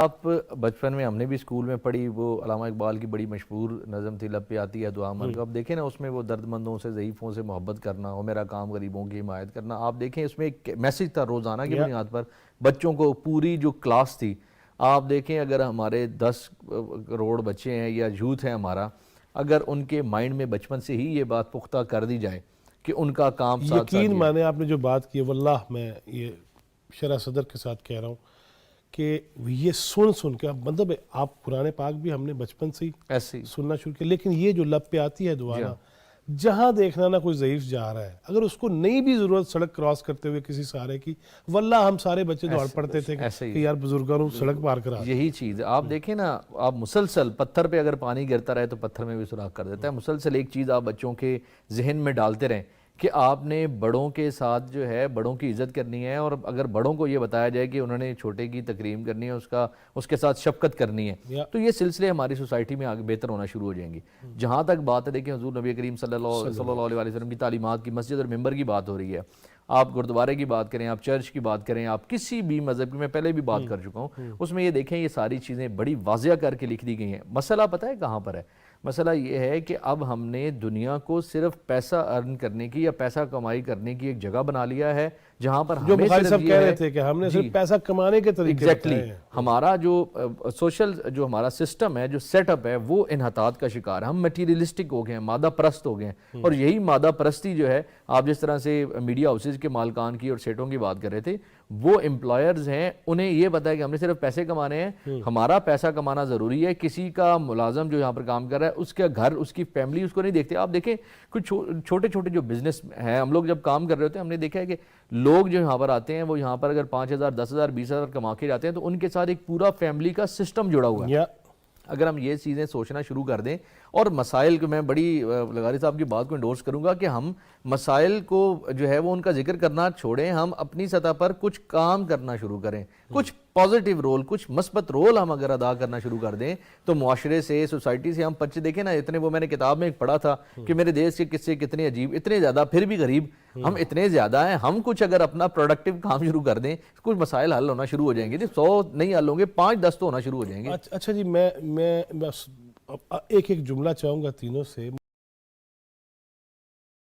آپ بچپن میں ہم نے بھی اسکول میں پڑھی، وہ علامہ اقبال کی بڑی مشہور نظم تھی لب پہ آتی ہے دعا مانگو. اب دیکھیں نا اس میں وہ درد مندوں سے ضعیفوں سے محبت کرنا اور میرا کام غریبوں کی حمایت کرنا. آپ دیکھیں اس میں ایک میسج تھا روزانہ کی بنیاد پر بچوں کو. پوری جو کلاس تھی آپ دیکھیں، اگر ہمارے 10 کروڑ بچے ہیں یا یوتھ ہیں ہمارا، اگر ان کے مائنڈ میں بچپن سے ہی یہ بات پختہ کر دی جائے کہ ان کا کام ساتھ یقین مانے آپ نے جو بات کی، واللہ میں یہ شرح صدر کے ساتھ کہہ رہا ہوں کہ یہ سن کے مطلب آپ قرآن پاک بھی ہم نے بچپن سے ہی ایسے ہی سننا شروع کیا، لیکن یہ جو لب پہ آتی ہے دعا نا، جہاں دیکھنا نا کوئی ضعیف جا رہا ہے، اگر اس کو نہیں بھی ضرورت سڑک کراس کرتے ہوئے کسی سہارے کی، واللہ ہم سارے بچے دوڑ پڑتے تھے کہ یار بزرگوں سڑک پار کرا. یہی چیز ہے. آپ دیکھیں نا، آپ مسلسل پتھر پہ اگر پانی گرتا رہے تو پتھر میں بھی سوراخ کر دیتا ہے. مسلسل ایک چیز آپ بچوں کے ذہن میں ڈالتے رہیں کہ آپ نے بڑوں کے ساتھ جو ہے بڑوں کی عزت کرنی ہے، اور اگر بڑوں کو یہ بتایا جائے کہ انہوں نے چھوٹے کی تکریم کرنی ہے، اس کے ساتھ شفقت کرنی ہے، تو یہ سلسلے ہماری سوسائٹی میں آگے بہتر ہونا شروع ہو جائیں گی. جہاں تک بات ہے، دیکھیں حضور نبی کریم صلی اللہ علیہ وسلم کی تعلیمات کی مسجد اور ممبر کی بات ہو رہی ہے. آپ گردوارے کی بات کریں، آپ چرچ کی بات کریں، آپ کسی بھی مذہب کی، میں پہلے بھی بات کر چکا ہوں، اس میں یہ دیکھیں یہ ساری چیزیں بڑی واضح کر کے لکھ دی گئی ہیں. مسئلہ پتہ ہے کہاں پر ہے؟ مسئلہ یہ ہے کہ اب ہم نے دنیا کو صرف پیسہ ارن کرنے کی یا پیسہ کمائی کرنے کی ایک جگہ بنا لیا ہے، جہاں پر جو ہمیں بخاری صرف صاحب یہ کہہ رہے ہے تھے کہ ہم نے صرف پیسہ کمانے کے طریقے ایگزیکٹلی ہمارا جو سوشل جو ہمارا سسٹم ہے، جو سیٹ اپ ہے، وہ انحطاط کا شکار ہے. ہم میٹیریلسٹک ہو گئے ہیں، مادہ پرست ہو گئے ہیں، اور یہی مادہ پرستی جو ہے، آپ جس طرح سے میڈیا ہاؤسز کے مالکان کی اور سیٹوں کی بات کر رہے تھے، وہ امپلائرز ہیں، انہیں یہ پتا ہے کہ ہم نے صرف پیسے کمانے ہیں. ہمارا پیسہ کمانا ضروری ہے. کسی کا ملازم جو یہاں پر کام کر رہا ہے، اس کے گھر، اس کی فیملی اس کو نہیں دیکھتے. آپ دیکھیں کچھ چھوٹے چھوٹے جو بزنس ہیں، ہم لوگ جب کام کر رہے ہوتے ہیں، ہم نے دیکھا ہے کہ لوگ جو یہاں پر آتے ہیں، وہ یہاں پر اگر 5,000 10,000 20,000 کما کے جاتے ہیں تو ان کے ساتھ ایک پورا فیملی کا سسٹم جڑا ہوا ہے. اگر ہم یہ چیزیں سوچنا شروع کر دیں، اور مسائل کو میں بڑی لغاری صاحب کی بات کو انڈورس کروں گا کہ ہم مسائل کو جو ہے وہ ان کا ذکر کرنا چھوڑیں، ہم اپنی سطح پر کچھ کام کرنا شروع کریں، کچھ پازیٹیو رول، کچھ مثبت رول ہم اگر ادا کرنا شروع کر دیں تو معاشرے سے، سوسائٹی سے ہم بچے دیکھیں نا اتنے، وہ میں نے کتاب میں ایک پڑھا تھا کہ میرے دیش کے قصے کتنے عجیب، اتنے زیادہ پھر بھی غریب. ہم اتنے زیادہ ہیں، ہم کچھ اگر اپنا پروڈکٹیو کام شروع کر دیں، کچھ مسائل حل ہونا شروع ہو جائیں گے. 100 نہیں حل ہوں گے، 5-10 تو ہونا شروع ہو جائیں گے. اچھا جی، میں بس ایک جملہ چاہوں گا تینوں سے.